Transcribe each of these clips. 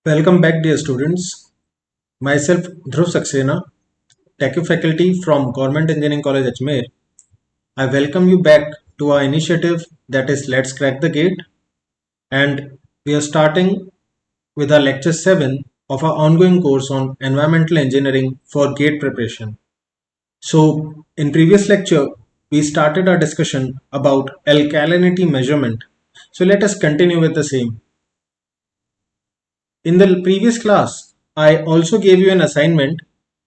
Welcome back, dear students. Myself, Dhruv Saxena, TechU faculty from Government Engineering College, Ajmer. I welcome you back to our initiative that is Let's Crack the Gate, and we are starting with our lecture 7 of our ongoing course on environmental engineering for gate preparation. So, in previous lecture, we started our discussion about alkalinity measurement. So, let us continue with the same. In the previous class, I also gave you an assignment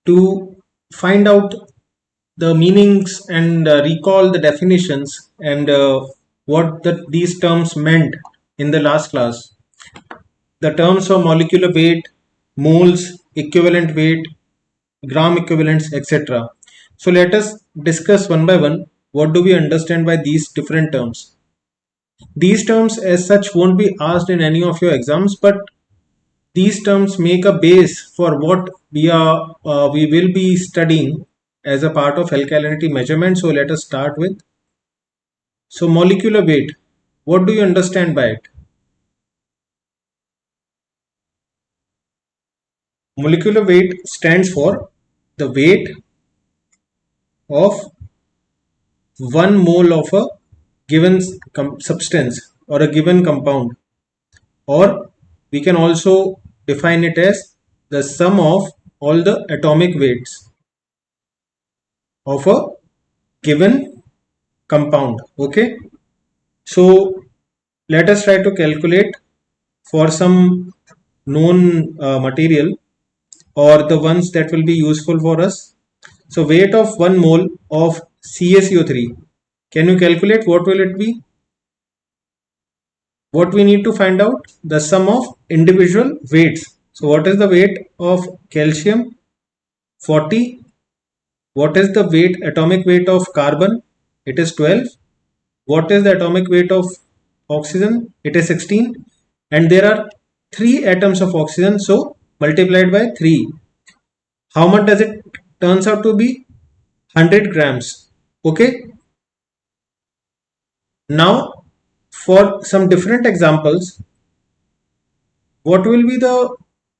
to find out the meanings and recall the definitions and what these terms meant in the last class. The terms of molecular weight, moles, equivalent weight, gram equivalents, etc. So let us discuss one by one what do we understand by these different terms. These terms as such won't be asked in any of your exams, but these terms make a base for what we will be studying as a part of alkalinity measurement. So let us start with molecular weight. What do you understand by it? Molecular weight stands for the weight of 1 mole of a given substance or a given compound, or we can also define it as the sum of all the atomic weights of a given compound. Okay, so let us try to calculate for some known material or the ones that will be useful for us. So weight of 1 mole of CaCO3, can you calculate what will it be? What we need to find out? The sum of individual weights. So what is the weight of calcium? 40. What is the weight, atomic weight of carbon? It is 12. What is the atomic weight of oxygen? It is 16. And there are 3 atoms of oxygen, so multiplied by 3. How much does it turns out to be? 100 grams. Okay. Now for some different examples, what will be the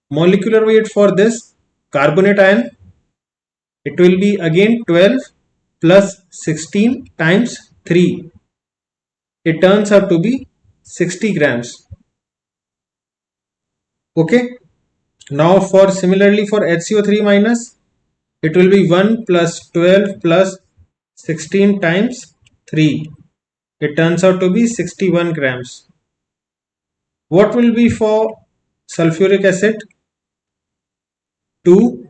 molecular weight for this carbonate ion? It will be again 12 plus 16 times 3. It turns out to be 60 grams. Okay. Now for similarly for HCO3 minus, it will be 1 plus 12 plus 16 times 3. It turns out to be 61 grams. What will be for sulfuric acid? 2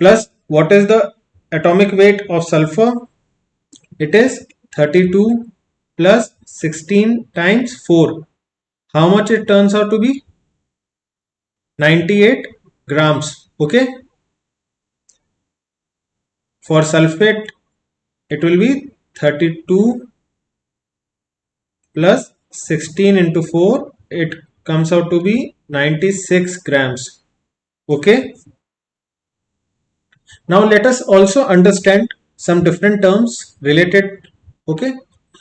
plus what is the atomic weight of sulfur? It is 32 plus 16 times 4. How much it turns out to be? 98 grams. Okay. For sulfate, it will be 32 plus 16 into 4. It comes out to be 96 grams. Okay. Now let us also understand some different terms related. Okay.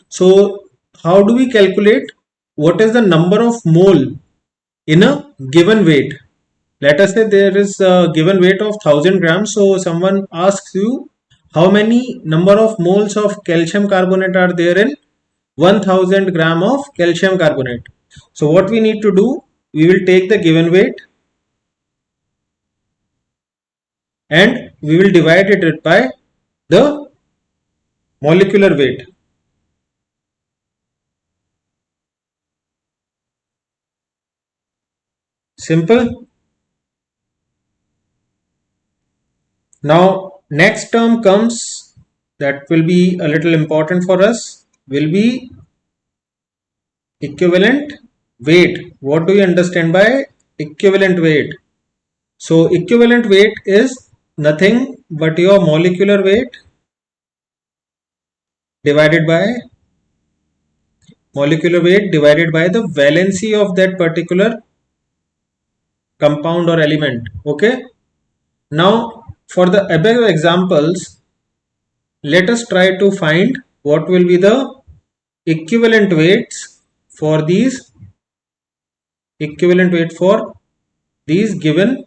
So how do we calculate what is the number of mole in a given weight? Let us say there is a given weight of 1000 grams. So someone asks you how many number of moles of calcium carbonate are there in 1000 gram of calcium carbonate. So what we need to do, we will take the given weight and we will divide it by the molecular weight. Simple. Now next term comes that will be a little important for us, will be equivalent weight. What do you understand by equivalent weight? So equivalent weight is nothing but your molecular weight divided by the valency of that particular compound or element. Okay. Now for the above examples, let us try to find what will be the equivalent weights for these. Equivalent weight for these given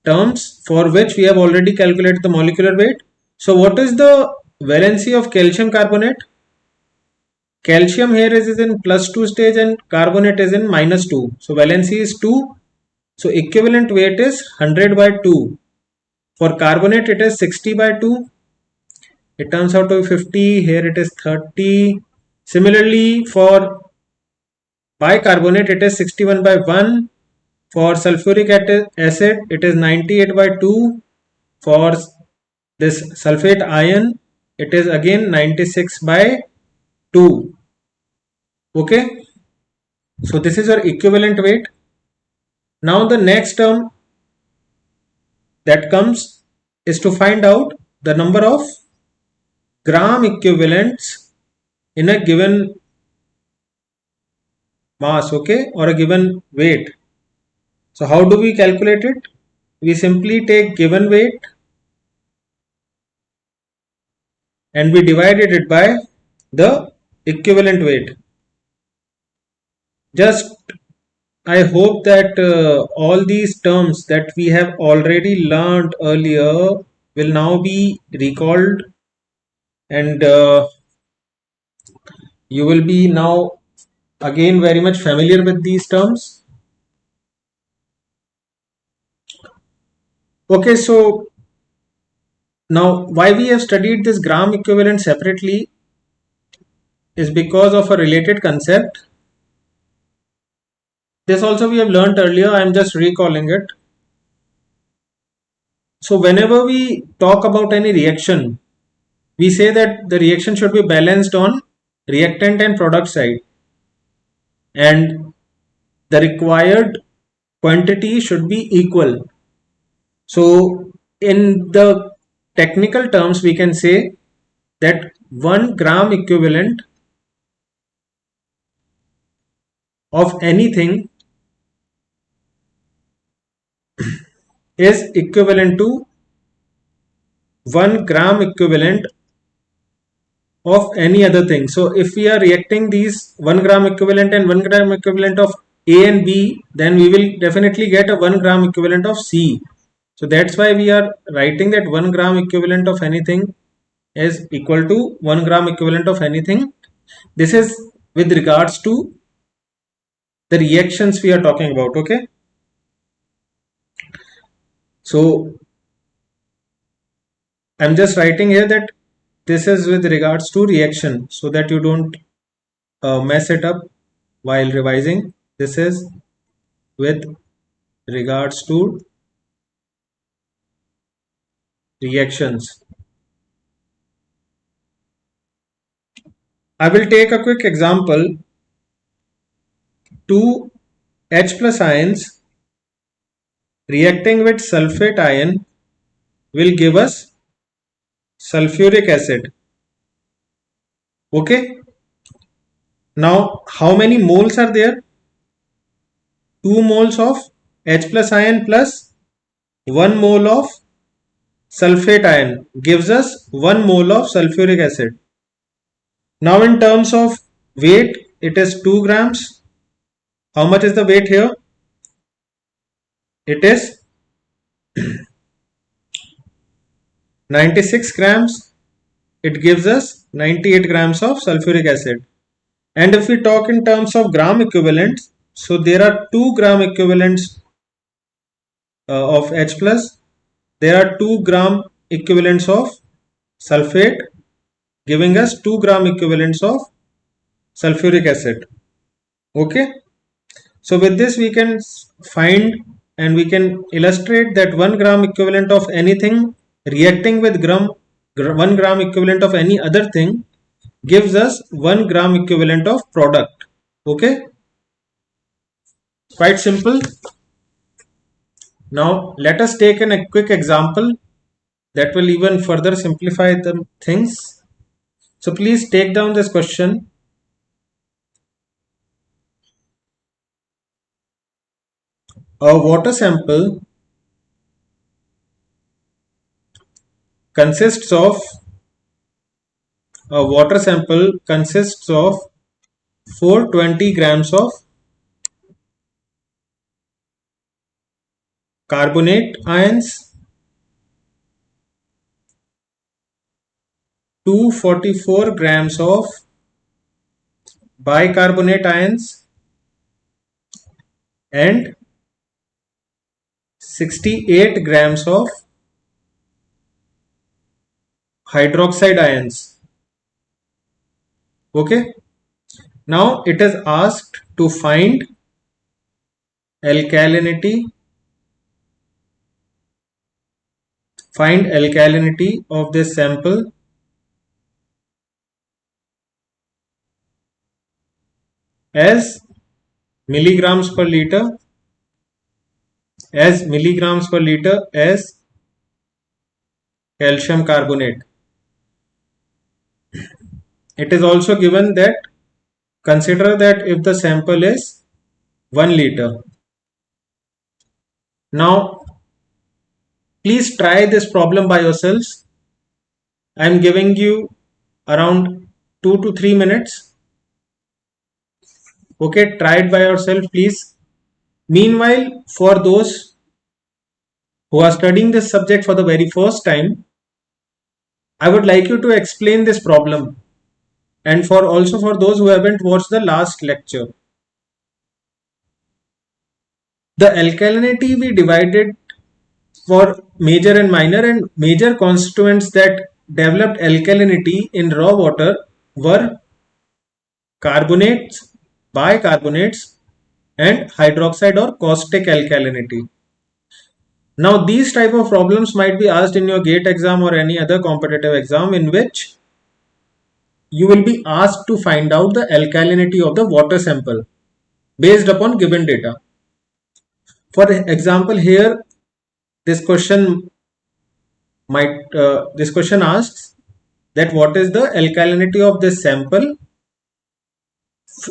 terms for which we have already calculated the molecular weight. So what is the valency of calcium carbonate? Calcium here is in +2 stage and carbonate is in -2. So valency is 2. So equivalent weight is 100 by 2. For carbonate it is 60 by 2. It turns out to be 50. Here it is 30. Similarly for bicarbonate it is 61 by 1. For sulfuric acid it is 98 by 2. For this sulfate ion it is again 96 by 2. Okay, so this is your equivalent weight. Now the next term that comes is to find out the number of gram equivalents in a given mass, okay, or a given weight. So how do we calculate it? We simply take given weight and we divided it by the equivalent weight. Just I hope that all these terms that we have already learned earlier will now be recalled, and you will be now again very much familiar with these terms. Okay, so now why we have studied this gram equivalent separately is because of a related concept. This also we have learned earlier, I am just recalling it. So whenever we talk about any reaction, we say that the reaction should be balanced on reactant and product side, and the required quantity should be equal. So in the technical terms we can say that 1 gram equivalent of anything is equivalent to 1 gram equivalent of any other thing. So if we are reacting these 1 gram equivalent and 1 gram equivalent of A and B, then we will definitely get a 1 gram equivalent of C. So that's why we are writing that 1 gram equivalent of anything is equal to 1 gram equivalent of anything. This is with regards to the reactions we are talking about, okay? So I'm just writing here that this is with regards to reaction so that you don't mess it up while revising. This is with regards to reactions. I will take a quick example. Two H plus ions reacting with sulfate ion will give us sulfuric acid. Okay. Now how many moles are there? 2 moles of H plus ion plus 1 mole of sulfate ion gives us 1 mole of sulfuric acid. Now in terms of weight, it is 2 grams. How much is the weight here? It is 96 grams. It gives us 98 grams of sulfuric acid. And if we talk in terms of gram equivalents, so there are 2 gram equivalents of H plus. There are 2 gram equivalents of sulfate giving us 2 gram equivalents of sulfuric acid. Okay. So with this we can find and we can illustrate that 1 gram equivalent of anything reacting with 1 gram equivalent of any other thing gives us 1 gram equivalent of product. Okay, quite simple. Now let us take a quick example that will even further simplify the things. So please take down this question. A water sample consists of 420 grams of carbonate ions, 244 grams of bicarbonate ions, and 68 grams of hydroxide ions. Okay. Now it is asked to find alkalinity of this sample as milligrams per liter as calcium carbonate. It is also given that consider that if the sample is 1 liter. Now please try this problem by yourselves. I am giving you around 2 to 3 minutes. Okay, try it by yourself, please. Meanwhile, for those who are studying this subject for the very first time, I would like you to explain this problem, and for those who haven't watched the last lecture. The alkalinity we divided for major and minor, and major constituents that developed alkalinity in raw water were carbonates, bicarbonates, and hydroxide or caustic alkalinity. Now these type of problems might be asked in your GATE exam or any other competitive exam, in which you will be asked to find out the alkalinity of the water sample based upon given data. For example, here this question asks that what is the alkalinity of this sample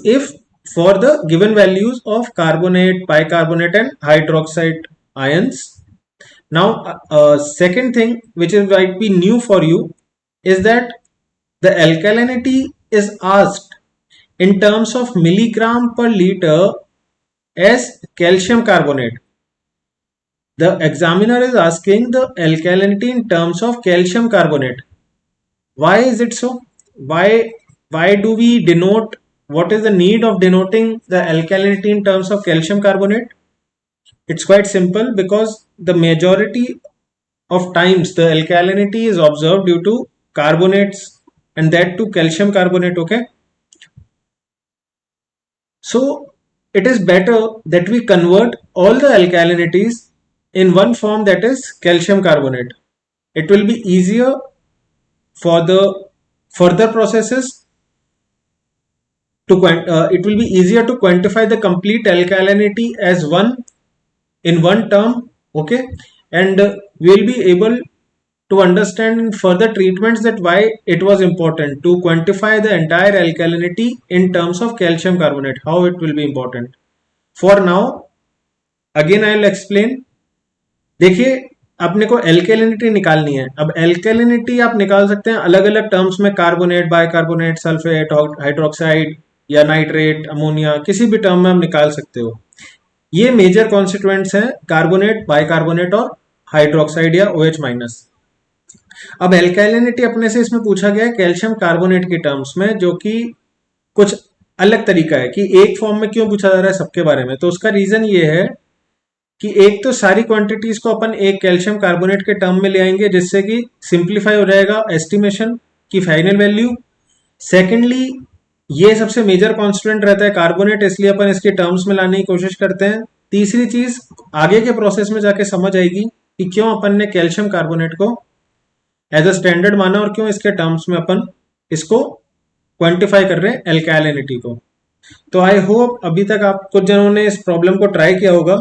if for the given values of carbonate, bicarbonate, and hydroxide ions. Now, second thing which might be new for you is that the alkalinity is asked in terms of milligram per liter as calcium carbonate. The examiner is asking the alkalinity in terms of calcium carbonate. Why is it so? Why do we denote? What is the need of denoting the alkalinity in terms of calcium carbonate? It's quite simple, because the majority of times the alkalinity is observed due to carbonates, and that too calcium carbonate. Okay. So it is better that we convert all the alkalinities in one form, that is calcium carbonate. It will be easier for the further processes to it will be easier to quantify the complete alkalinity as one in one term. Okay, and we will be able to understand in further treatments that why it was important to quantify the entire alkalinity in terms of calcium carbonate, how it will be important. For now, again I will explain. देखिए, अपने को एल्केलिनिटी निकालनी है. अब एल्केलिनिटी आप निकाल सकते हैं अलग अलग टर्म्स में, कार्बोनेट, बाइकार्बोनेट, सल्फेट, हाइड्रोक्साइड या नाइट्रेट, अमोनिया, किसी भी टर्म में आप निकाल सकते हो. ये मेजर कॉन्स्टिट्यूएंट्स हैं, कार्बोनेट, बाइकार्बोनेट और हाइड्रोक्साइड या OH माइनस. अब एल्केलिनिटी अपने से इसमें पूछा गया है कैल्शियम कार्बोनेट की टर्म्स में, जो कि कुछ अलग तरीका है कि एक फॉर्म में क्यों पूछा जा रहा है सबके बारे में. तो उसका रीजन ये है कि एक तो सारी क्वांटिटीज को अपन एक कैल्शियम कार्बोनेट के टर्म में ले आएंगे, जिससे कि सिंप्लीफाई हो जाएगा एस्टिमेशन की फाइनल वैल्यू. सेकेंडली, ये सबसे मेजर कॉन्स्टिट्यूएंट रहता है कार्बोनेट, इसलिए अपन इसके टर्म्स में लाने की कोशिश करते हैं. तीसरी चीज आगे के प्रोसेस में जाके समझ आएगी कि क्यों अपन ने कैल्शियम कार्बोनेट को एज अ स्टैंडर्ड माना और क्यों इसके टर्म्स में अपन इसको क्वांटिफाई कर रहे हैं एल्कालिनिटी को. तो आई होप अभी तक आप कुछ जनों ने इस प्रॉब्लम को ट्राई किया होगा.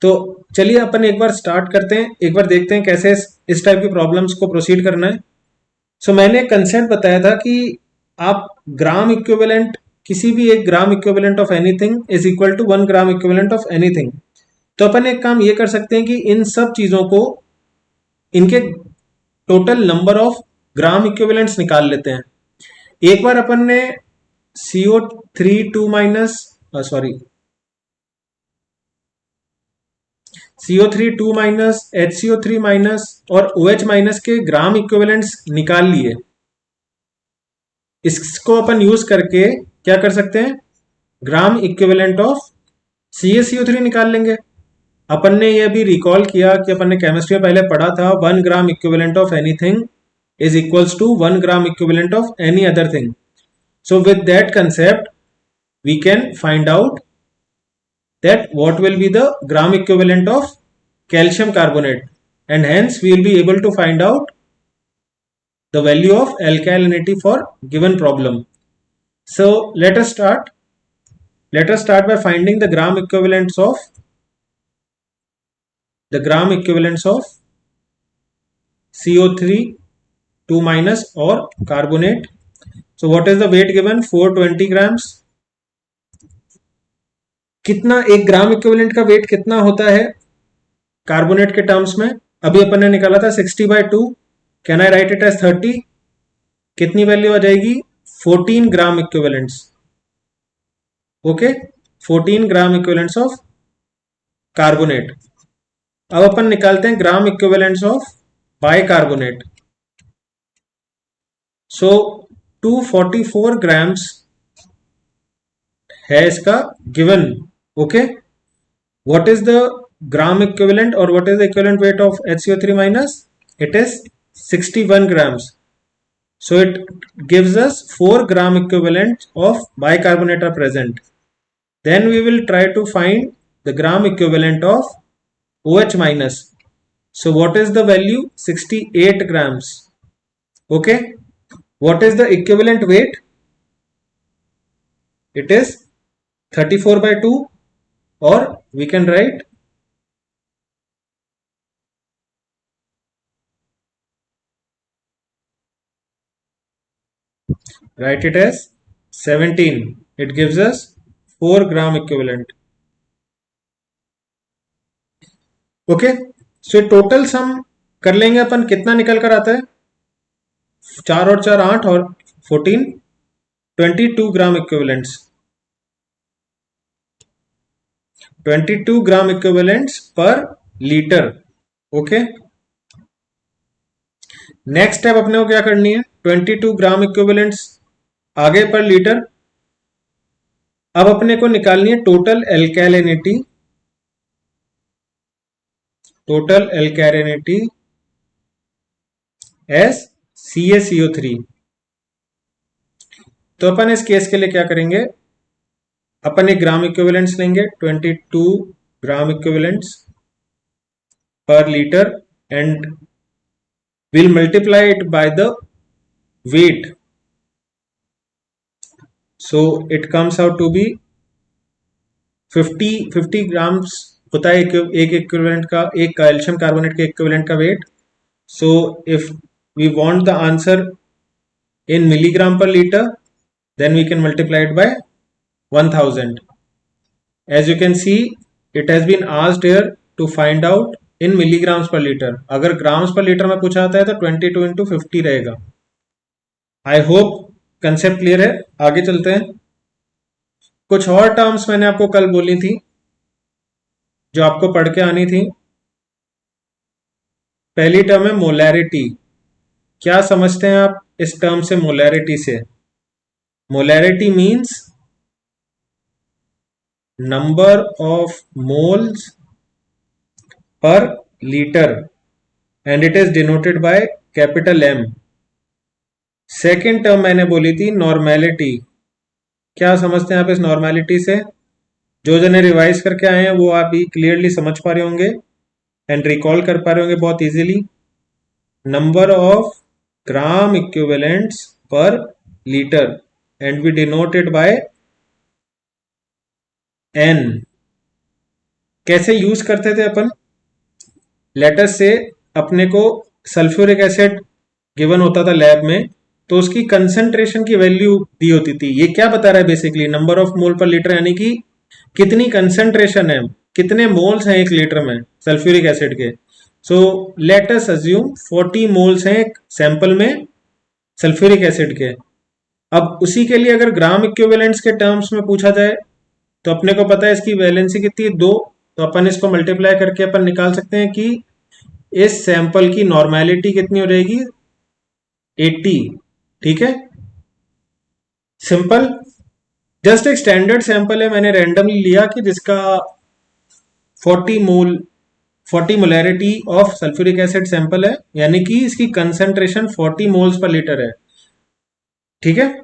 तो चलिए अपन एक बार स्टार्ट करते हैं, एक बार देखते हैं कैसे इस टाइप की प्रॉब्लम्स को प्रोसीड करना है. सो मैंने कंसेप्ट बताया था कि आप ग्राम इक्विवेलेंट, किसी भी एक gram equivalent of anything is equal to 1 gram equivalent of anything. तो अपन एक काम ये कर सकते हैं कि इन सब चीजों को, इनके total number of gram equivalents निकाल लेते हैं. एक बार अपन ने CO3 2 minus CO3 2 minus, HCO3 minus और OH माइनस के ग्राम इक्विवेलेंट्स निकाल लिए। इसको अपन यूज करके क्या कर सकते हैं, ग्राम इक्विवेलेंट ऑफ CaCO3 निकाल लेंगे। अपन ने ये भी रिकॉल किया कि अपन ने केमिस्ट्री में पहले पढ़ा था 1 gram equivalent of anything is equals to 1 gram equivalent of any other thing. So with that concept, we can find out that what will be the gram equivalent of calcium carbonate, and hence we will be able to find out the value of alkalinity for given problem. So let us start. Let us start by finding the gram equivalents of CO3 2 minus or carbonate. So what is the weight given? 420 grams. कितना एक gram equivalent का wait कितना होता है carbonate के terms में? अभी अपन ने निकाला था 60/2। Can I write it as 30? कितनी वैल्यू आ जाएगी? 14 gram equivalents. Okay, 14 gram equivalents of carbonate. अब अपन निकालते हैं gram equivalents of bicarbonate. So 244 grams है इसका given. Okay, what is the gram equivalent or what is the equivalent weight of HCO3 minus? It is 61 grams. So it gives us 4 gram equivalent of bicarbonate are present. Then we will try to find the gram equivalent of OH minus. So what is the value? 68 grams. Okay, what is the equivalent weight? It is 34/2, or we can write it as 17. It gives us 4 gram equivalent. Okay, so total sum कर लेंगे अपन, कितना निकल कर आता है? 4 और 4 8 और 14 22 ग्राम equivalents. 22 ग्राम equivalents per litre. Okay, next step अपने को क्या करनी है? 22 ग्राम इक्विवेलेंट्स आगे पर लीटर। अब अपने को निकालनी है टोटल एल्कैलिनिटी एस CaCO3। तो अपन इस केस के लिए क्या करेंगे, अपन एक ग्राम इक्विवेलेंट्स लेंगे 22 ग्राम equivalents per litre and we'll multiply it by the weight. So it comes out to be 50 grams होता है एक इक्विवेलेंट का, एक कैल्शियम कार्बोनेट के इक्विवेलेंट का weight. So if we want the answer in milligram per litre, then we can multiply it by 1000. As you can see, it has been asked here to find out in milligrams per liter. अगर grams पर litre में पूछा आता है तो 22 into 50 रहेगा। I hope concept clear है। आगे चलते हैं। कुछ और टर्म्स मैंने आपको कल बोली थी जो आपको पढ़ के आनी थी। पहली टर्म है मोलैरिटी। क्या समझते हैं आप इस टर्म से, मोलैरिटी से? Molarity means number of moles per litre and it is denoted by capital M। Second term मैंने बोली थी नॉर्मेलिटी। क्या समझते हैं आप इस नॉर्मेलिटी से? जो जने रिवाइज करके आए हैं वो आप भी क्लियरली समझ पा रहे होंगे एंड रिकॉल कर पा रहे होंगे बहुत easily. Number of gram equivalents per litre and we denoted by N। कैसे यूज करते थे अपन? लेटर से अपने को सल्फ्यूरिक एसिड गिवन होता था लैब में, तो उसकी कंसंट्रेशन की वैल्यू दी होती थी। ये क्या बता रहा है बेसिकली? नंबर ऑफ मोल पर लीटर, यानी कि कितनी कंसंट्रेशन है, कितने मोल्स हैं एक लीटर में सल्फ्यूरिक एसिड के। सो लेट अस अज्यूम 40 मोल्स हैं एक सैंपल में सल्फ्यूरिक एसिड के। अब उसी के लिए अगर ग्राम इक्विवेलेंट्स के टर्म्स में पूछा जाए तो अपने को पता है इसकी वैलेंसी कितनी है? 2। तो अपन इसको मल्टीप्लाई करके अपन निकाल सकते हैं कि इस सैंपल की नॉर्मेलिटी कितनी हो जाएगी, 80। ठीक है, सिंपल, जस्ट एक स्टैंडर्ड सैंपल है, मैंने रैंडमली लिया कि जिसका 40 molarity of sulphuric acid sample है, यानी कि इसकी कंसंट्रेशन 40 मोल्स पर लीटर है। ठीक है,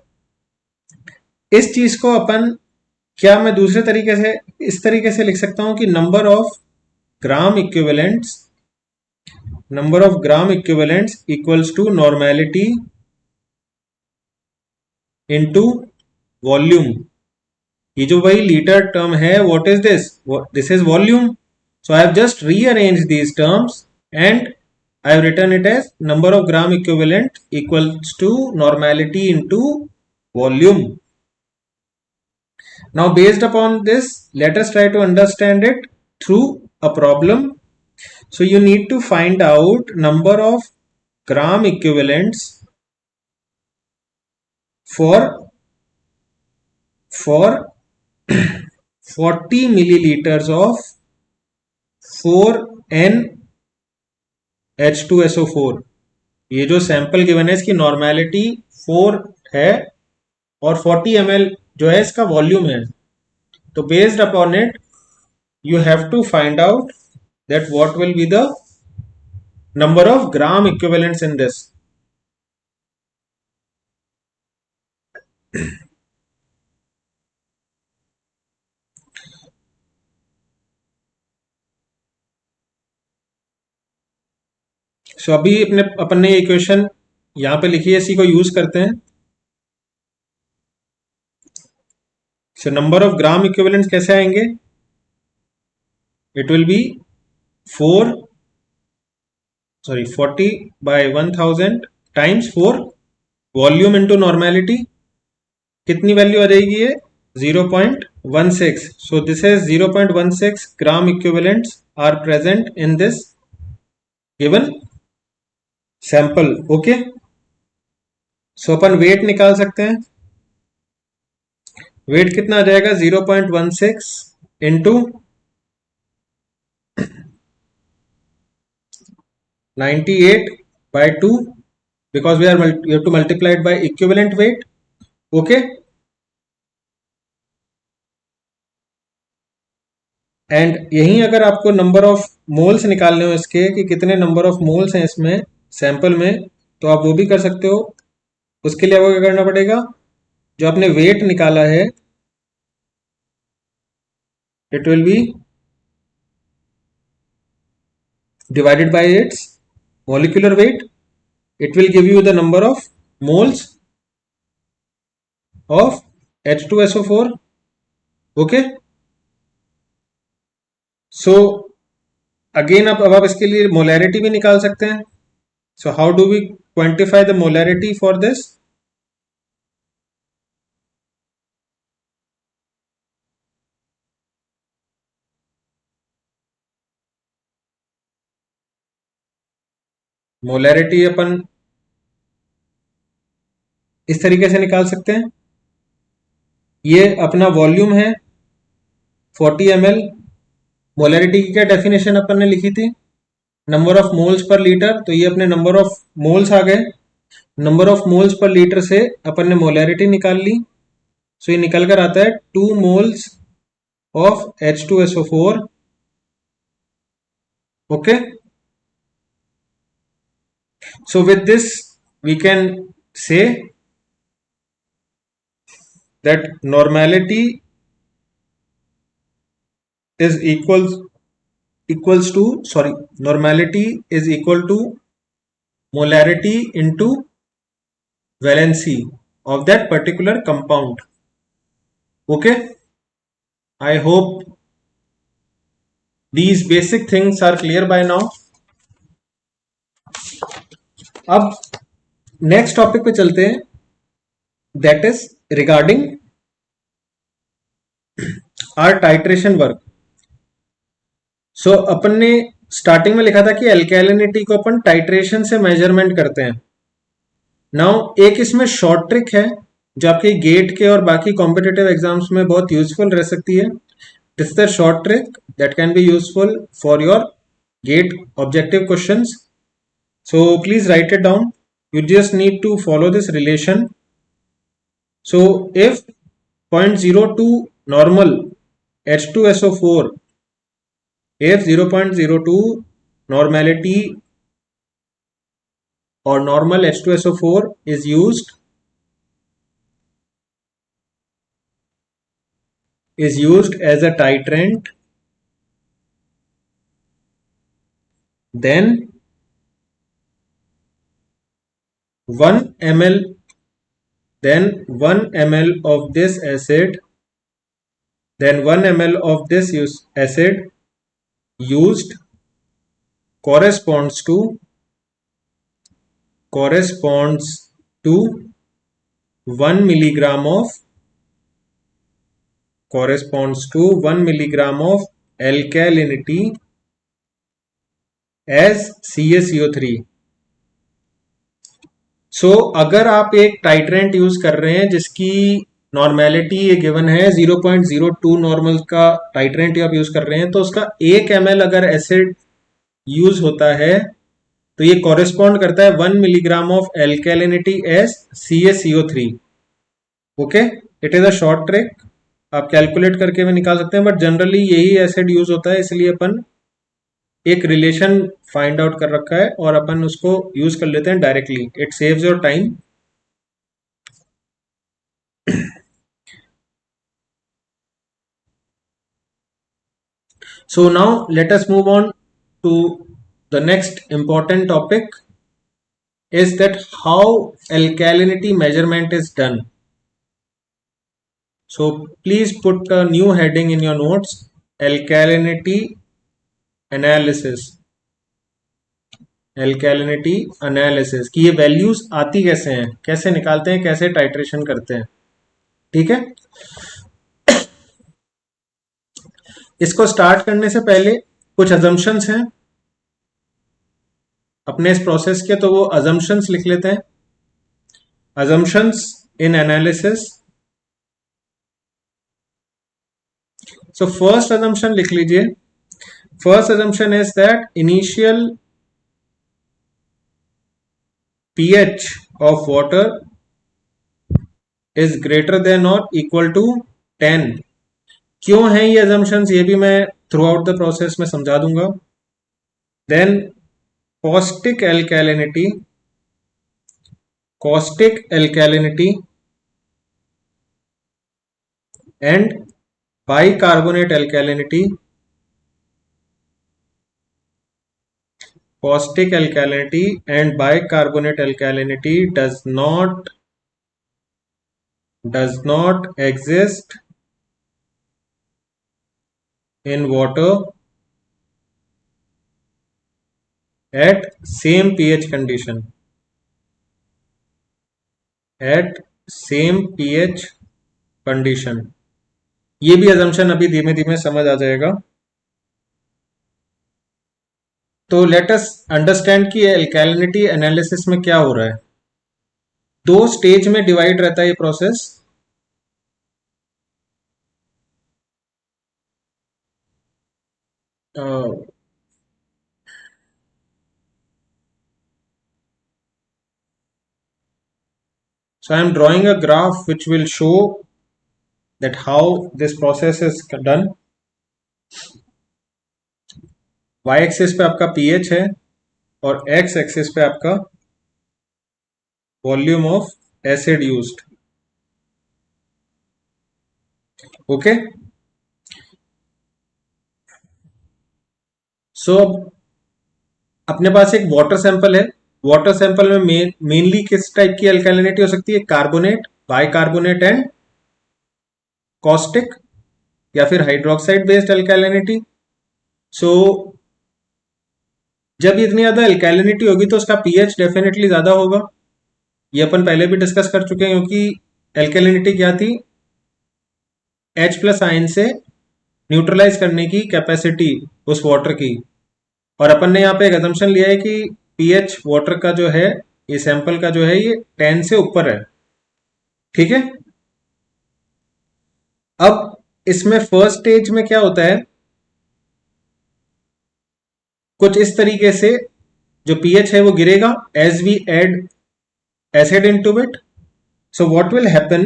इस चीज को अपन, क्या मैं दूसरे तरीके से इस तरीके से लिख सकता हूं कि number of gram equivalents equals to normality into volume. ये जो भाई लीटर टर्म है, what is this, this is volume. So I have just rearranged these terms and I have written it as number of gram equivalent equals to normality into volume. Now based upon this, let us try to understand it through a problem. So you need to find out number of gram equivalents for 40 milliliters of 4NH2SO4। ये जो sample given है इसकी normality 4 है और 40 ml जो है इसका volume है। तो based upon it you have to find out that what will be the number of gram equivalents in this. So अभी अपन ने इक्वेशन यहां पे लिखी है, इसी को यूज करते हैं। So number of gram equivalents कैसे आएंगे, it will be 40 by 1000 times 4 volume into normality. कितनी वैल्यू आ जाएगी ये, 0.16। So this is 0.16 gram equivalents are present in this given sample. Okay, so अपन वेट निकाल सकते हैं। वेट कितना आ जाएगा, 0.16 into 98/2 because we have to multiply it by equivalent weight. Okay, and यहीं अगर आपको नंबर ऑफ मोल्स निकालने हो इसके कि कितने नंबर ऑफ मोल्स हैं इसमें सैंपल में, तो आप वो भी कर सकते हो। उसके लिए आपको क्या करना पड़ेगा, जो आपने वेट निकाला है it will B divided by its molecular weight. It will give you the number of moles of H2SO4. Okay, so again अब आप इसके लिए मोलैरिटी भी निकाल सकते हैं। So how do we quantify the molarity for this? Molarity अपन इस तरीके से निकाल सकते हैं, ये अपना वॉल्यूम है 40 ml। मोलैरिटी की क्या डेफिनेशन अपन ने लिखी थी, number of moles per litre, तो ये अपने नंबर ऑफ मोल्स आ गए। Number of moles per litre से अपन ने मोलैरिटी निकाल ली। सो ये निकल कर आता है 2 moles of H2SO4। Okay, so with this we can say that normality is equal to molarity into valency of that particular compound. Okay, I hope these basic things are clear by now. अब next topic पे चलते हैं, that is regarding our titration work. So अपन ने starting में लिखा था कि एल्केलिनिटी को अपन टाइट्रेशन से मेजरमेंट करते हैं। नाउ एक इसमें शॉर्ट ट्रिक है जो आपके गेट के और बाकी कॉम्पिटिटिव एग्जाम्स में बहुत यूजफुल रह सकती है। This is a short trick that can be useful for your GATE objective questions. So please write it down. You just need to follow this relation. So if 0.02 normal H2SO4, if 0.02 normality or normal H2SO4 is used as a titrant, then 1 ml of this acid, then 1 ml of this acid used corresponds to 1 milligram of alkalinity as CaCO3. सो अगर आप एक titrant use कर रहे हैं जिसकी normality ये given है 0.02 normal का टाइट्रेंट आप यूज कर रहे हैं, तो उसका 1 ml अगर एसिड यूज होता है तो ये कॉरेस्पॉन्ड करता है 1 milligram of एल्केलिनिटी S CaCO3. Okay, it is a short trick, आप कैलकुलेट करके भी निकाल सकते हैं, बट जनरली यही एसिड यूज होता है, इसलिए अपन एक रिलेशन फाइंड आउट कर रखा है और अपन उसको यूज कर लेते हैं directly. It saves your time. So now let us move on to the next important topic, is that how alkalinity measurement is done. So please put a new heading in your notes, alkalinity analysis. alkalinity analysis कि ये values आती कैसे हैं, कैसे निकालते हैं, कैसे titration करते हैं. ठीक है, इसको स्टार्ट करने से पहले कुछ अजम्पशंस हैं अपने इस प्रोसेस के, तो वो अजम्पशंस लिख लेते हैं. अजम्पशंस इन एनालिसिस. सो फर्स्ट अजम्पशन लिख लीजिए. First assumption is that initial pH of water is greater than or equal to 10. क्यों है ये assumptions, ये भी मैं थ्रू आउट द प्रोसेस में समझा दूंगा. Then caustic alkalinity and bicarbonate alkalinity. Caustic alkalinity and bicarbonate alkalinity does not exist in water at same pH condition. ये भी assumption अभी धीमे धीमे समझ आ जाएगा. तो लेट अस अंडरस्टैंड कि एल्कालिनिटी एनालिसिस में क्या हो रहा है. 2 स्टेज में डिवाइड रहता है ये process. So I am drawing a graph which will show that how this process is done. y axis पे आपका pH है और x एक्सिस पे आपका volume of acid used. Okay, so अपने पास एक वाटर सैंपल है. वाटर सैंपल में मेनली किस टाइप की अल्कालिनिटी हो सकती है? कार्बोनेट, बाइकार्बोनेट एंड कॉस्टिक, या फिर हाइड्रोक्साइड बेस्ड अल्कालिनिटी. सो जब इतनी ज्यादा अल्कालिनिटी होगी तो उसका पीएच डेफिनेटली ज्यादा होगा. ये अपन पहले भी डिस्कस कर चुके हैं, क्योंकि अल्कालिनिटी क्या थी? H+ आयन से न्यूट्रलाइज करने की कैपेसिटी उस वाटर की. और अपन ने यहाँ पे एक असम्पशन लिया है कि पीएच वाटर का जो है, ये सैंपल का जो है, ये 10 से ऊपर है. ठीक है, अब इसमें फर्स्ट स्टेज में क्या होता है, कुछ इस तरीके से जो pH है वो गिरेगा as we add acid into it. So what will happen,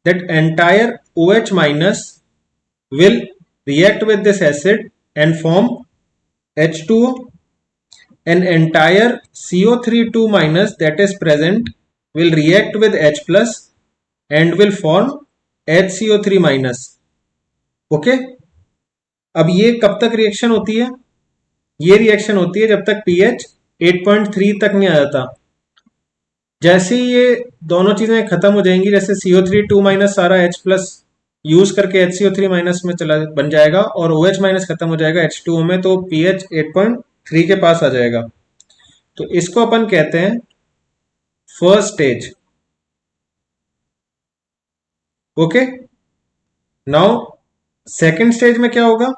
that entire OH minus will react with this acid and form H2O. An entire CO3 minus that is present will react with H plus and will form HCO3 minus. Okay, अब ये कब तक reaction होती है, ये reaction होती है जब तक pH 8.3 तक नहीं आ जाता। जैसे ही ये दोनों चीजें खत्म हो जाएंगी, जैसे CO3 2 माइनस सारा H प्लस यूज करके HCO3 माइनस में चला बन जाएगा और OH माइनस खत्म हो जाएगा H2O में, तो pH 8.3 के पास आ जाएगा। तो इसको अपन कहते हैं first stage. Okay, now second stage में क्या होगा,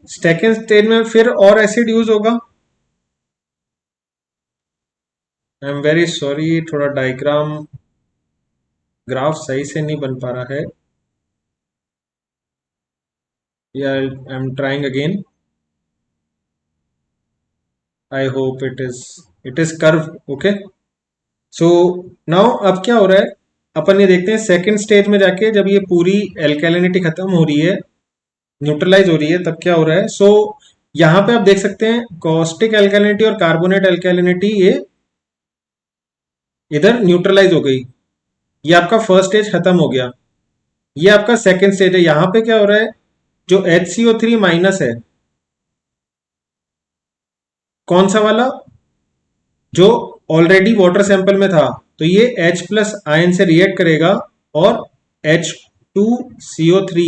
सेकेंड स्टेज में फिर और एसिड यूज होगा। आई एम वेरी सॉरी, थोड़ा डायग्राम ग्राफ सही से नहीं बन पा रहा है। या I am trying again, I hope it is curve. Okay, so now अब क्या हो रहा है, अपन ये देखते हैं सेकेंड स्टेज में जाके जब ये पूरी एल्केलिनिटी खत्म हो रही है, न्यूट्रलाइज हो रही है, तब क्या हो रहा है। सो यहाँ पे आप देख सकते हैं कॉस्टिक एल्केलिनिटी और कार्बोनेट एल्केलिनिटी ये इधर न्यूट्रलाइज हो गई। ये आपका फर्स्ट स्टेज खत्म हो गया, ये आपका सेकेंड स्टेज है। यहाँ पे क्या हो रहा है, जो HCO3 माइनस है, कौन सा वाला, जो ऑलरेडी वाटर सैंपल में था, तो ये H प्लस आयन से रिएक्ट करेगा और H2CO3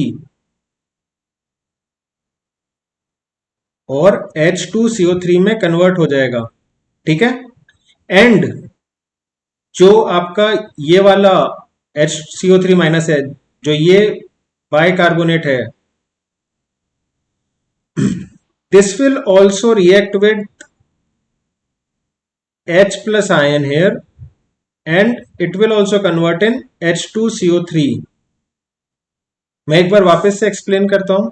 और H2CO3 में कन्वर्ट हो जाएगा। ठीक है, एंड जो आपका ये वाला HCO3 माइनस है, जो ये बाइकार्बोनेट है, this will also react with H plus ion here and it will also convert in H2CO3। मैं एक बार वापस से एक्सप्लेन करता हूं।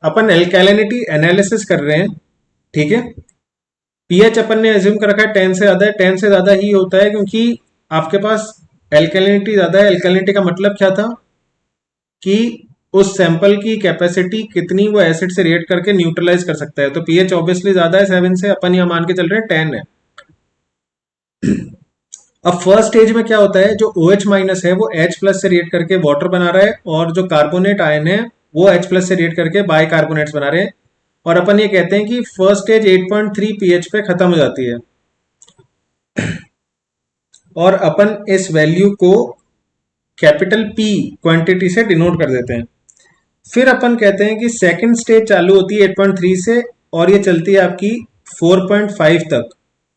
अपन एल्कैलिनिटी एनालिसिस कर रहे हैं, ठीक है। पीएच अपन ने एज्यूम कर रखा है 10 से ज्यादा है, 10 से ज्यादा ही होता है क्योंकि आपके पास एल्कैलिनिटी ज्यादा है। एल्कैलिनिटी का मतलब क्या था कि उस सैंपल की कैपेसिटी कितनी वो एसिड से रिएक्ट करके न्यूट्रलाइज कर सकता है, तो पीएच ऑब्वियसली ज्यादा है 7 से, अपन यहां मान के चल रहे हैं 10 है। अब फर्स्ट स्टेज में क्या होता है, जो OH माइनस है वो H प्लस से रिएक्ट करके वाटर बना रहा है और जो कार्बोनेट आयन है वो H प्लस से रिएक्ट करके बाइकार्बोनेट्स बना रहे हैं। और अपन ये कहते हैं कि फर्स्ट स्टेज 8.3 pH पे खत्म हो जाती है और अपन इस वैल्यू को कैपिटल P क्वांटिटी से डिनोट कर देते हैं। फिर अपन कहते हैं कि सेकंड स्टेज चालू होती है 8.3 से और ये चलती है आपकी 4.5 तक।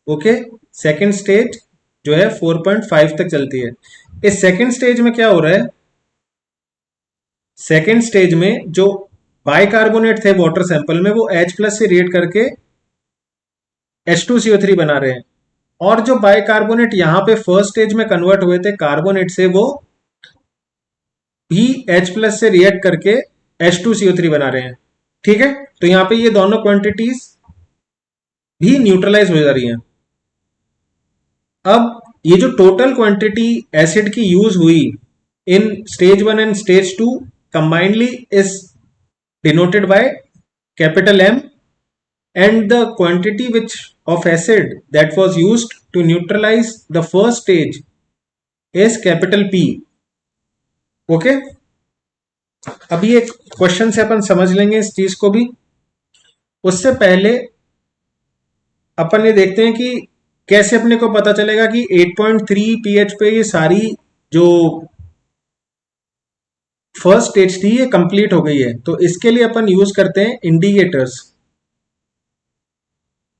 ओके, सेकंड स्टेज जो है 4.5 तक चलती है। इस सेकंड स्टेज में क्या हो रहा है, सेकंड स्टेज में जो बाइकार्बोनेट थे वाटर सैंपल में वो H प्लस से रिएक्ट करके H2CO3 बना रहे हैं और जो बाइकार्बोनेट यहां पे फर्स्ट स्टेज में कन्वर्ट हुए थे कार्बोनेट से, वो भी H प्लस से रिएक्ट करके H2CO3 बना रहे हैं। ठीक है, तो यहां पे ये दोनों क्वांटिटीज भी न्यूट्रलाइज हो जा रही हैं। अब ये जो टोटल क्वांटिटी एसिड की यूज हुई in stage 1 and stage 2 combinedly is denoted by capital M and the quantity which of acid that was used to neutralize the first stage is capital P। Okay, अभी एक question से अपन समझ लेंगे इस चीज को भी। उससे पहले अपन ये देखते हैं कि कैसे अपने को पता चलेगा कि 8.3 pH पे ये सारी जो फर्स्ट स्टेज थी ये कंप्लीट हो गई है। तो इसके लिए अपन यूज करते हैं इंडिकेटर्स।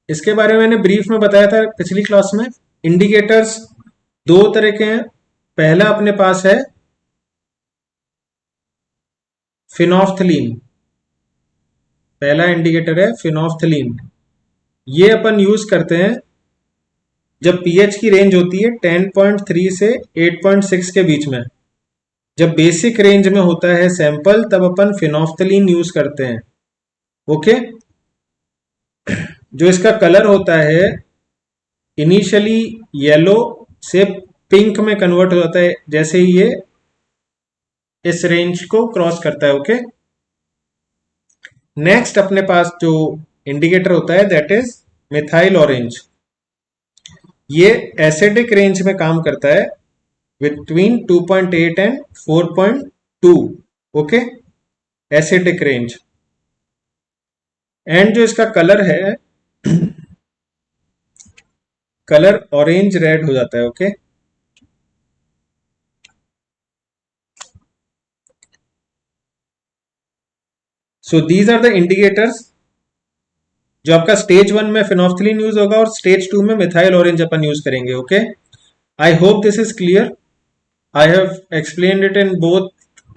इसके बारे में मैंने ब्रीफ में बताया था पिछली क्लास में। इंडिकेटर्स दो तरह के हैं। पहला अपने पास है फिनोफ्थलीन, पहला इंडिकेटर है फिनोफ्थलीन। ये अपन यूज करते हैं जब पीएच की रेंज होती है 10.3 से 8.6 के बीच में। जब बेसिक रेंज में होता है सैंपल तब अपन फिनोफ्थलीन यूज करते हैं। ओके, जो इसका कलर होता है इनिशियली येलो से पिंक में कन्वर्ट हो जाता है जैसे ही ये इस रेंज को क्रॉस करता है। ओके, नेक्स्ट अपने पास जो इंडिकेटर होता है दैट इज मिथाइल ऑरेंज। ये एसिडिक रेंज में काम करता है between 2.8 and 4.2। Okay, acidic range. And जो इसका कलर है कलर ऑरेंज रेड हो जाता है। Okay, so these are the indicators जो आपका स्टेज 1 में फिनोफ्थलीन यूज होगा और स्टेज 2 में मिथाइल ऑरेंज अपन यूज करेंगे। Okay, I hope this is clear. I have explained it in both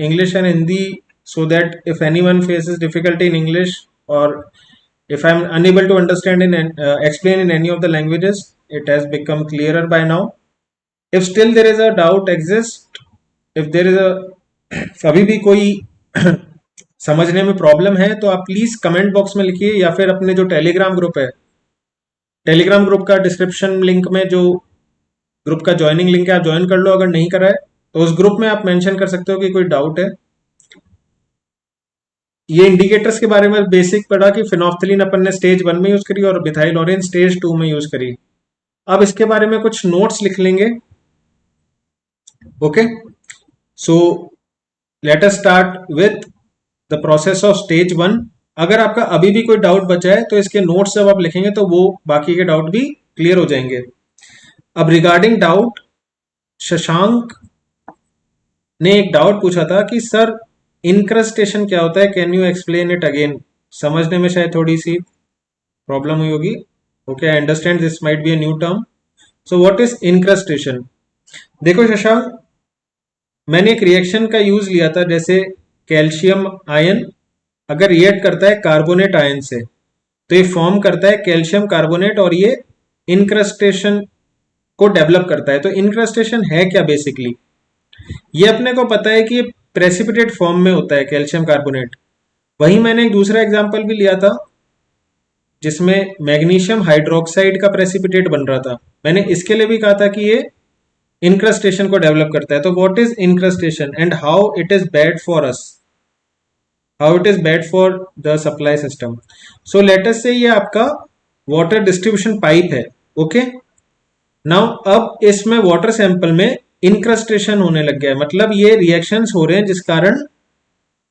English and Hindi so that if anyone faces difficulty in English or if I'm unable to understand explain in any of the languages, it has become clearer by now. If still there is a doubt exist, if there is a अभी भी कोई समझने में problem है तो आप please comment box में लिखिए या फिर अपने जो टेलीग्राम ग्रुप है, टेलीग्राम ग्रुप का डिस्क्रिप्शन लिंक में जो ग्रुप का ज्वाइनिंग लिंक है आप ज्वाइन कर लो। अगर नहीं करा है तो उस ग्रुप में आप मेंशन कर सकते हो कि कोई डाउट है। ये इंडिकेटर्स के बारे में बेसिक पढ़ा कि फिनोफ्थलीन अपन ने स्टेज 1 में यूज करी और मिथाइल ऑरेंज स्टेज 2 में यूज करी। अब इसके बारे में कुछ नोट्स लिख लेंगे। Okay, so let us start with the process of stage 1। अगर आपका अभी भी कोई डाउट बचा है तो इसके नोट्स जब आप लिखेंगे तो वो बाकी के डाउट भी क्लियर हो जाएंगे। अब रिगार्डिंग डाउट, शशांक ने एक डाउट पूछा था कि सर इनक्रस्टेशन क्या होता है, can you explain it again. समझने में शायद थोड़ी सी प्रॉब्लम हुई होगी। Okay, I understand this might be a new term. So what is incrustation. देखो शशांक, मैंने एक रिएक्शन का यूज लिया था, जैसे कैल्शियम आयन अगर रिएक्ट करता है कार्बोनेट आयन से तो ये फॉर्म करता है कैल्शियम कार्बोनेट और ये इनक्रस्टेशन को डेवलप करता है। तो इनक्रस्टेशन है क्या बेसिकली, ये अपने को पता है कि ये प्रेसिपिटेट फॉर्म में होता है कैल्शियम कार्बोनेट। वहीं मैंने एक दूसरा एग्जांपल भी लिया था जिसमें मैग्नीशियम हाइड्रोक्साइड का प्रेसिपिटेट बन रहा था। मैंने इसके लिए भी कहा था कि ये इनक्रस्टेशन को डेवलप करता है। तो what is incrustation and how it is bad for us, how it is bad for the supply system. So let us say ये आपका वाटर डिस्ट्रीब्यूशन पाइप है। ओके, नाउ अब इसमें वाटर सैंपल में इनक्रस्टेशन होने लग गया है, मतलब ये रिएक्शंस हो रहे हैं जिस कारण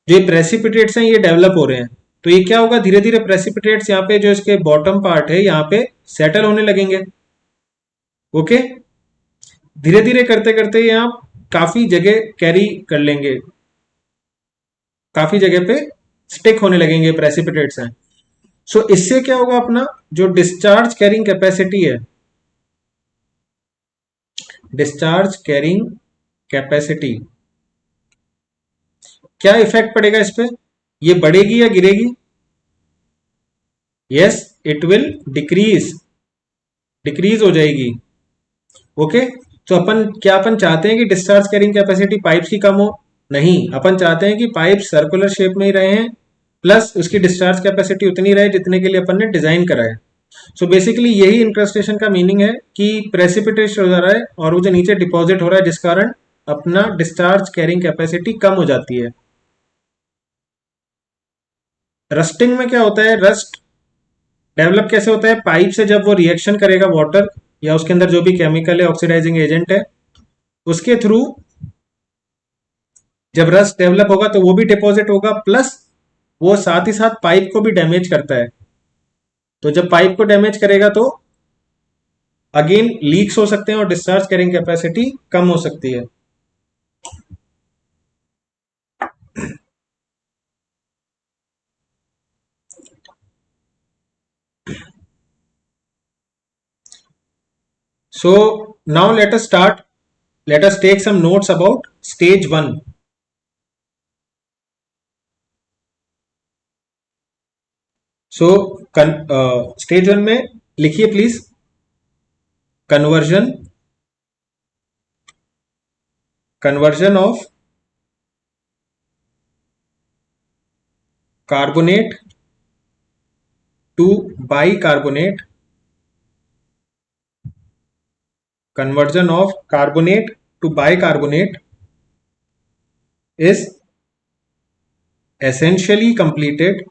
जो प्रेसिपिटेट्स हैं ये डेवलप हो रहे हैं। तो ये क्या होगा, धीरे धीरे प्रेसिपिटेट्स यहाँ पे जो इसके बॉटम पार्ट है यहाँ पे सेटल होने लगेंगे। ओके, धीरे धीरे करते करते ये आप काफी जगह कैरी कर लेंगे, काफी जगह पे स्टिक होने लगेंगे प्रेसिपिटेट्स हैं। सो इससे क्या होगा, अपना जो डिस्चार्ज कैरिंग कैपेसिटी है, डिस्चार्ज कैरिंग कैपेसिटी, क्या इफेक्ट पड़ेगा इस पे, ये बढ़ेगी या गिरेगी। Yes, it will decrease, decrease हो जाएगी। ओके, तो अपन चाहते हैं कि डिस्चार्ज कैरिंग कैपेसिटी पाइप्स की कम हो, नहीं, अपन चाहते हैं कि पाइप सर्कुलर शेप में ही रहे हैं प्लस उसकी डिस्चार्ज कैपेसिटी उतनी रहे जितने के लिए अपन ने डिजाइन करा है। सो बेसिकली यही इंक्रस्टेशन का मीनिंग है कि प्रेसिपिटेशन हो जा रहा है और वो जो नीचे डिपॉजिट हो रहा है जिस कारण अपना डिस्चार्ज कैरिंग कैपेसिटी कम हो जाती है। रस्टिंग में क्या होता है, रस्ट डेवलप कैसे होता है, पाइप से जब वो रिएक्शन करेगा वाटर या उसके अंदर जो भी केमिकल है ऑक्सीडाइजिंग एजेंट है उसके थ्रू जब रस्ट डेवलप होगा तो वो भी डिपॉजिट होगा प्लस वो साथ ही साथ पाइप को भी डैमेज करता है। तो जब पाइप को डैमेज करेगा तो अगेन लीक्स हो सकते हैं और डिस्चार्ज कैरिंग कैपेसिटी कम हो सकती है। So now let us start, let us take some notes about stage 1. So stage one में लिखिए please, conversion of carbonate to bicarbonate, conversion of carbonate to bicarbonate is essentially completed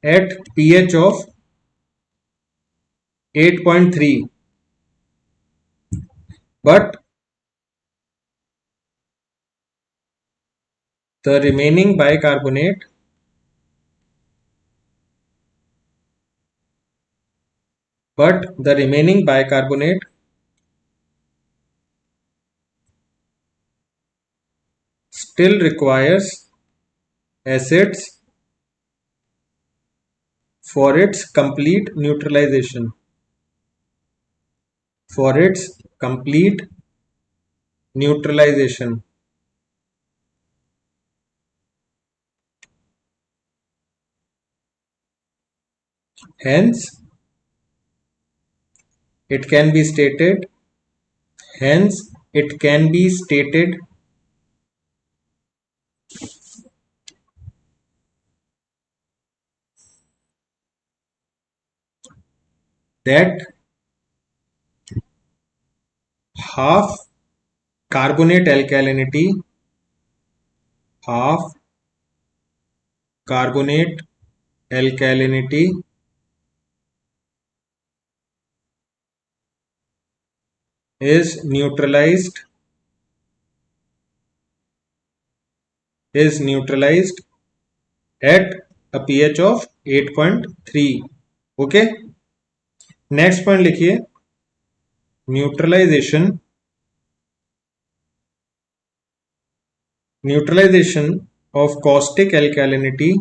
at pH of 8.3, but the remaining bicarbonate still requires acids for its complete neutralization. Hence, it can be stated that half carbonate alkalinity is neutralized at a pH of 8.3. Okay, next point लिखिए, neutralization of caustic alkalinity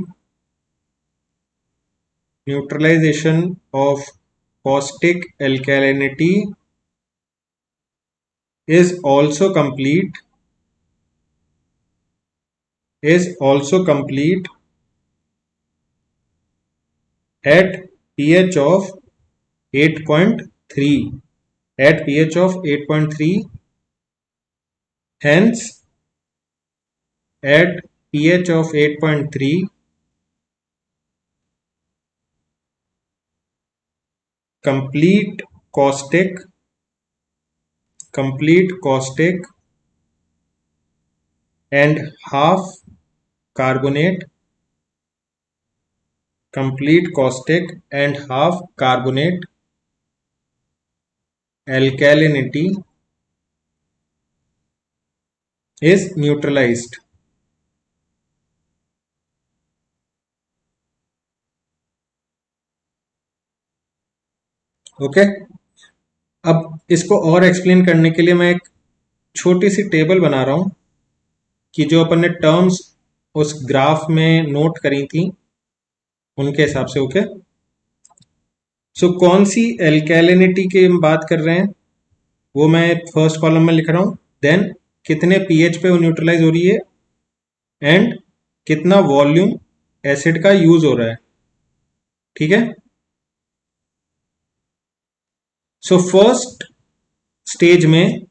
is also complete at pH of 8.3. Hence, at pH of 8.3, complete caustic and half carbonate alkalinity is neutralized. Okay, अब इसको और explain करने के लिए मैं एक छोटी सी टेबल बना रहा हूं कि जो अपन ने टर्म्स उस ग्राफ में नोट करी थी उनके हिसाब से। ओके, सो कौन सी एल्केलिनिटी की हम बात कर रहे हैं वो मैं फर्स्ट कॉलम में लिख रहा हूं, देन कितने पीएच पे वो न्यूट्रलाइज हो रही है एंड कितना वॉल्यूम एसिड का यूज हो रहा है। ठीक है, सो फर्स्ट स्टेज में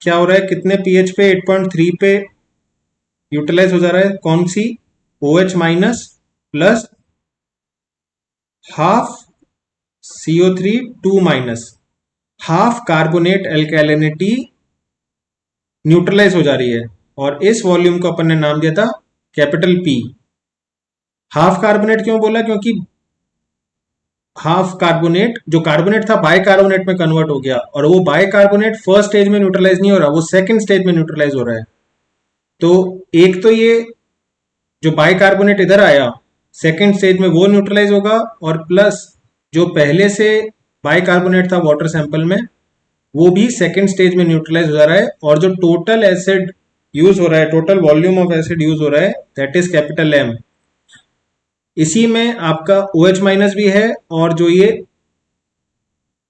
क्या हो रहा है, कितने पीएच पे 8.3 पे यूटिलाइज हो जा रहा है, कौन सी, OH minus plus half CO3 2 minus, half carbonate alkalinity neutralise हो जा रही है और इस वॉल्यूम को अपन ने नाम दिया था कैपिटल P। हाफ कार्बोनेट क्यों बोला, क्योंकि हाफ कार्बोनेट जो कार्बोनेट था बाइकार्बोनेट में कन्वर्ट हो गया और वो बाइकार्बोनेट फर्स्ट स्टेज में न्यूट्रलाइज नहीं हो रहा, वो सेकंड स्टेज में न्यूट्रलाइज हो रहा है। तो एक तो ये जो बाइकार्बोनेट इधर आया सेकंड स्टेज में वो न्यूट्रलाइज होगा और प्लस जो पहले से बाइकार्बोनेट था वाटर सैंपल में वो भी सेकंड स्टेज में न्यूट्रलाइज हो जा रहा है और जो टोटल एसिड यूज हो रहा है, total volume of acid use हो रहा है, दैट इज कैपिटल M। इसी में आपका OH माइनस भी है और जो ये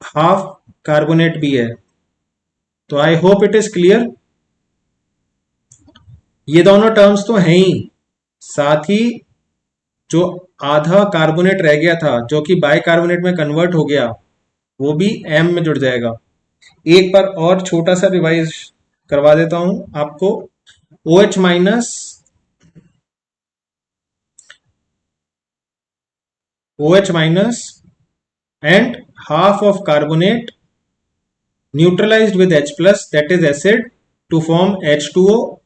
हाफ कार्बोनेट भी है। तो I hope it is clear. ये दोनों टर्म्स तो हैं ही, साथ ही जो आधा कार्बोनेट रह गया था जो कि बाई कार्बोनेट में कन्वर्ट हो गया, वो भी एम में जुड़ जाएगा। एक बार और छोटा सा रिवाइज करवा देता हूं आपको। OH minus, OH minus and half of carbonate neutralized with H plus, that is acid, to form H2O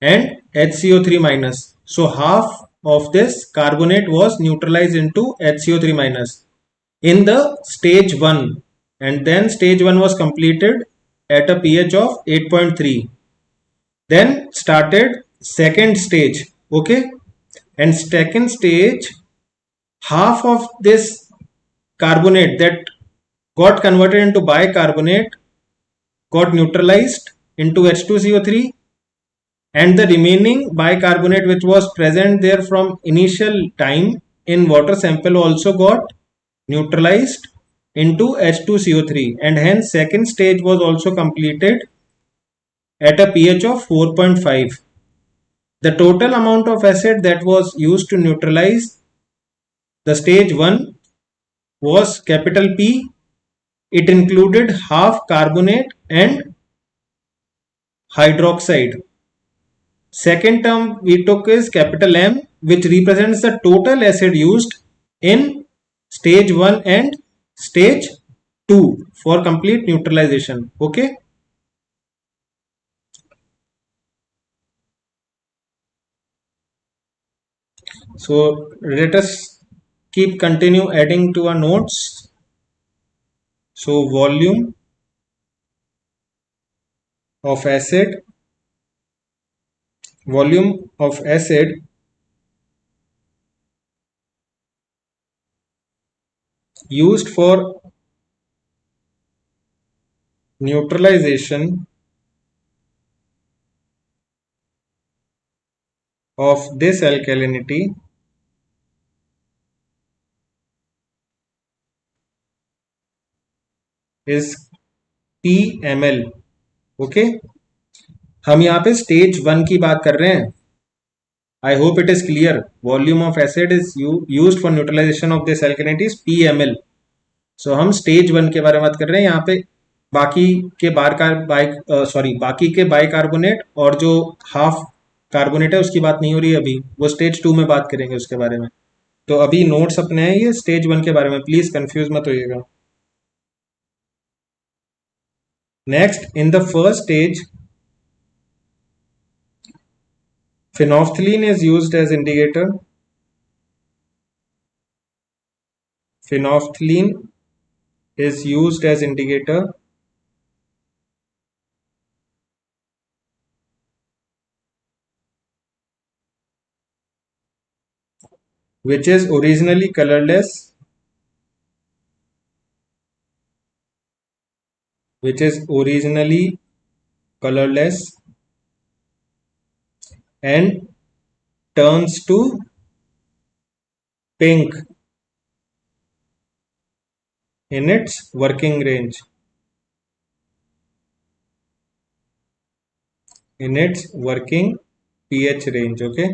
and HCO3 minus. So half of this carbonate was neutralized into HCO3 minus in the stage 1, and then stage 1 was completed at a pH of 8.3. Then started second stage. Okay, and second stage, half of this carbonate that got converted into bicarbonate got neutralized into H2CO3, and the remaining bicarbonate which was present there from initial time in water sample also got neutralized into H2CO3, and hence second stage was also completed at a pH of 4.5. The total amount of acid that was used to neutralize the stage 1 was capital P. It included half carbonate and hydroxide. Second term we took is capital M, which represents the total acid used in stage 1 and stage 2 for complete neutralization. Okay. So let us keep continue adding to our notes. So volume of acid, volume of acid used for neutralization of this alkalinity is PmL. Okay. हम यहाँ पे stage 1 की बात कर रहे हैं. I hope it is clear. Volume of acid is used for neutralization of this alkalinity is PmL. So हम stage 1 के बारे में बात कर रहे हैं. यहाँ पे बाकी के बाकी के बाइकार्बोनेट और जो हाफ कार्बोनेट है उसकी बात नहीं हो रही है अभी, वो स्टेज 2 में बात करेंगे उसके बारे में. तो अभी नोट्स अपने हैं ये स्टेज 1 के बारे में, प्लीज कंफ्यूज मत होइएगा. Next, in the first stage phenolphthalein is used as indicator. Phenolphthalein is used as indicator which is originally colorless, which is originally colorless and turns to pink in its working range. In its working pH range. Okay.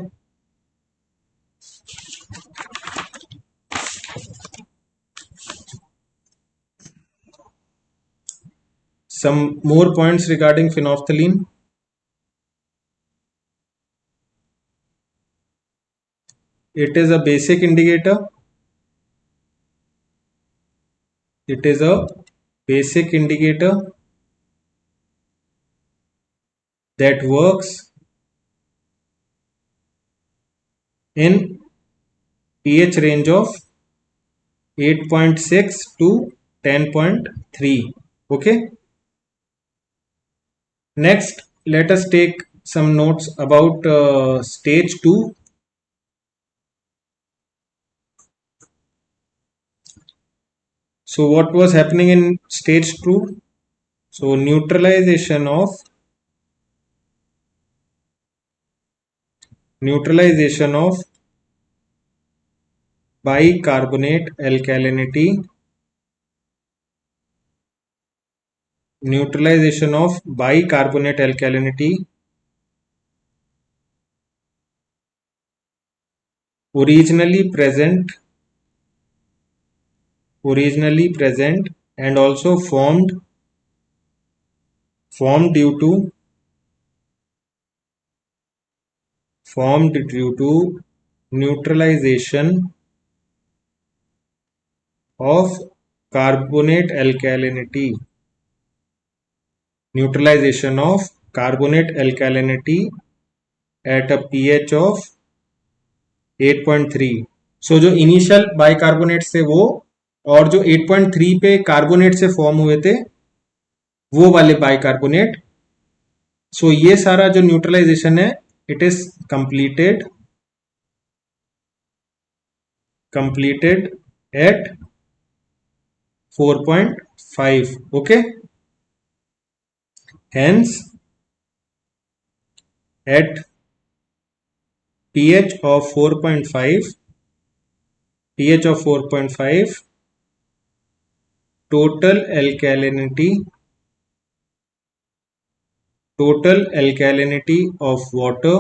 Some more points regarding phenolphthalein. It is a basic indicator. It is a basic indicator that works in pH range of 8.6 to 10.3. Okay. Next, let us take some notes about stage 2. So what was happening in stage 2? So neutralization of bicarbonate alkalinity, neutralization of bicarbonate alkalinity originally present and also formed due to neutralization of carbonate alkalinity at a pH of 8.3. सो जो initial bicarbonate थे वो और जो 8.3 पे carbonate से form हुए थे वो वाले बाइकार्बोनेट, सो ये सारा जो न्यूट्रलाइजेशन है it is completed at 4.5. okay, hence at pH of 4.5 total alkalinity of water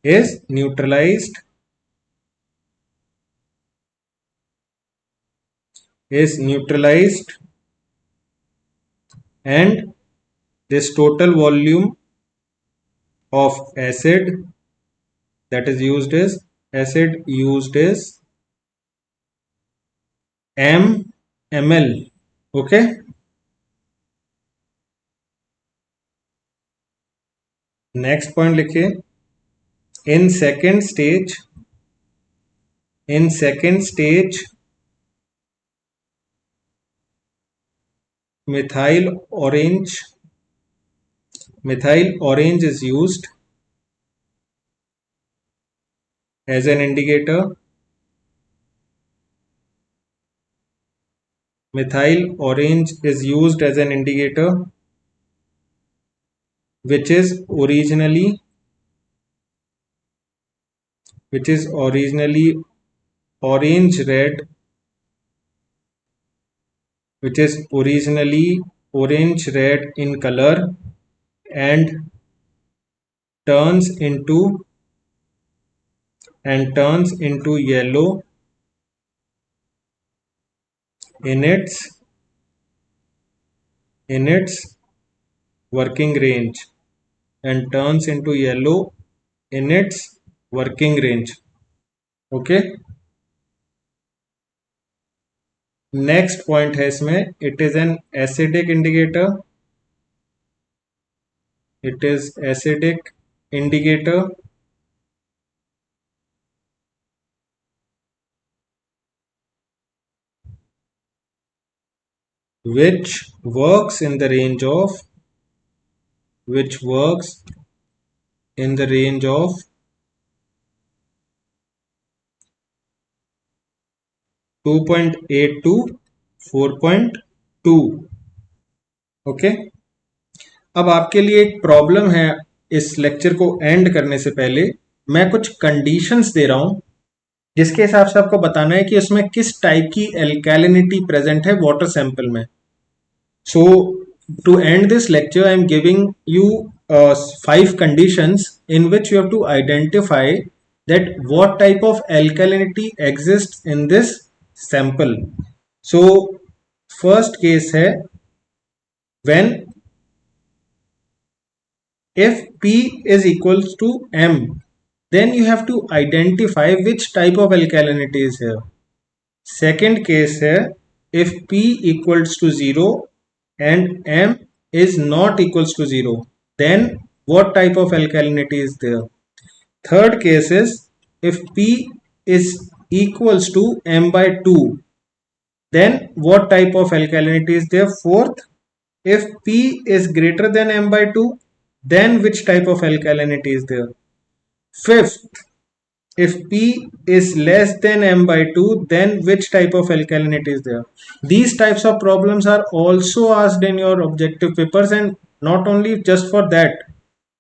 is neutralized and this total volume of acid that is used is ml. okay, next point लिखिए, in second stage methyl orange is used as an indicator. Methyl orange is used as an indicator which is originally orange red in color and turns into yellow in its working range okay. Next point है इसमें, it is an acidic indicator which works in the range of 2.8 to 4.2. Okay, अब आपके लिए एक problem है, इस lecture को and करने से पहले मैं कुछ कंडीशंस दे रहा हूं जिसके हिसाब से आपको बताना है कि उसमें किस टाइप की एल्कैलिनिटी प्रेजेंट है वाटर सैंपल में. So to end this lecture I am giving you 5 conditions in which you have to identify that what type of alkalinity exists in this sample. So first case है when if P is equals to M, then you have to identify which type of alkalinity is here. Second case है if P equals to 0 and M is not equals to 0, then what type of alkalinity is there. Third case is if P is equals to M by 2, then what type of alkalinity is there. Fourth, if P is greater than M by 2, then which type of alkalinity is there. Fifth, if P is less than M by 2, then which type of alkalinity is there. These types of problems are also asked in your objective papers, and not only just for that,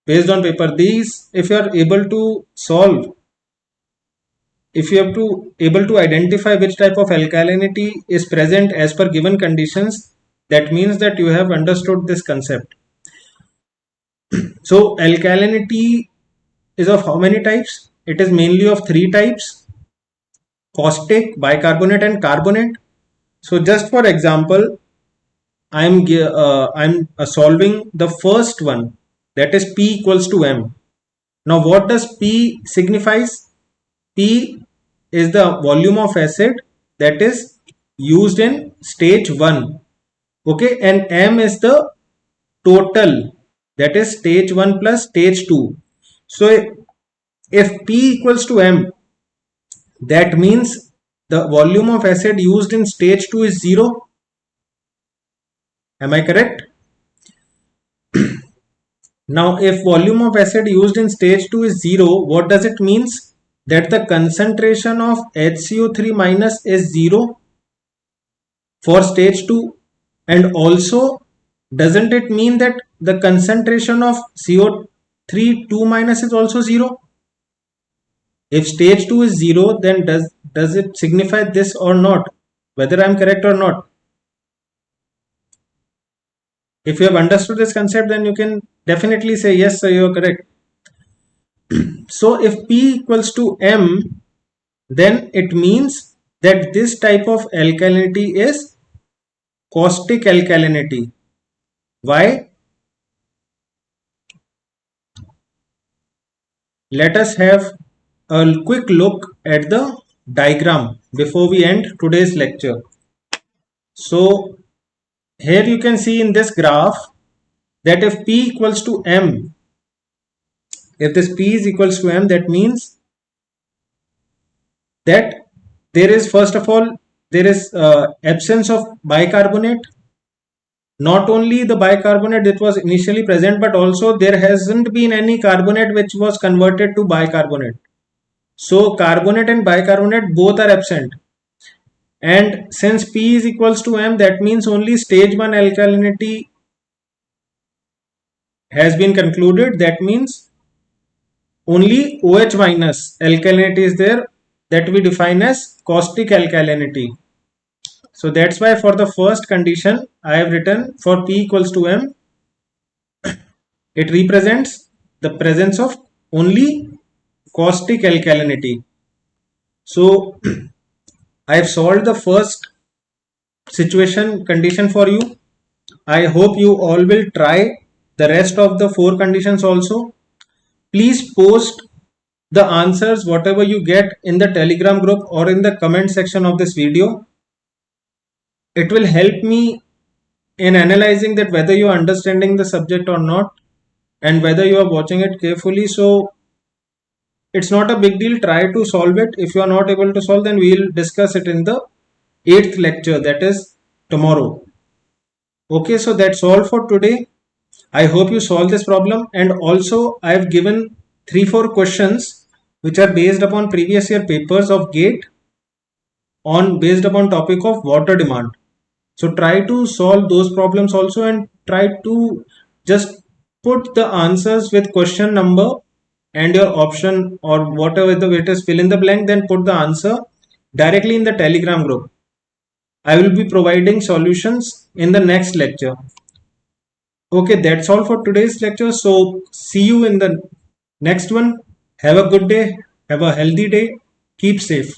based on paper, these if you are able to solve, if you have to able to identify which type of alkalinity is present as per given conditions, that means that you have understood this concept. So alkalinity is of how many types? it is mainly of three types: caustic, bicarbonate and carbonate. So just for example, I'm solving the first one, that is P equals to M. Now what does P signifies? P is the volume of acid that is used in stage 1. Okay, and M is the total, that is stage 1 plus stage 2. So if P equals to M, that means the volume of acid used in stage 2 is 0. Am I correct? Now if volume of acid used in stage 2 is 0, what does it means? That the concentration of HCO3 minus is 0 for stage 2, and also doesn't it mean that the concentration of CO3 2 minus is also 0? If stage 2 is 0, then does it signify this or not? Whether I am correct or not? If you have understood this concept, then you can definitely say yes sir, you are correct. So if P equals to M, then it means that this type of alkalinity is caustic alkalinity. Why? Let us have a quick look at the diagram before we end today's lecture. So here you can see in this graph that if P equals to M, if this P is equals to M, that means that there is, first of all, there is absence of bicarbonate. Not only the bicarbonate that was initially present, but also there hasn't been any carbonate which was converted to bicarbonate. So carbonate and bicarbonate both are absent. And since P is equals to M, that means only stage 1 alkalinity has been concluded. That means only OH minus alkalinity is there, that we define as caustic alkalinity. So that's why for the first condition I have written for P equals to M, it represents the presence of only caustic alkalinity. So I have solved the first situation condition for you. I hope you all will try the rest of the 4 conditions also. Please post the answers whatever you get in the Telegram group or in the comment section of this video. It will help me in analyzing that whether you are understanding the subject or not, and whether you are watching it carefully. So it's not a big deal, try to solve it. If you are not able to solve, then we will discuss it in the 8th lecture, that is tomorrow. Okay, so that's all for today. I hope you solve this problem, and also I have given 3-4 questions which are based upon previous year papers of GATE on based upon topic of water demand. So try to solve those problems also, and try to just put the answers with question number and your option or whatever the way it is, fill in the blank, then put the answer directly in the Telegram group. I will be providing solutions in the next lecture. Okay, that's all for today's lecture. So see you in the next one. Have a good day. Have a healthy day. Keep safe.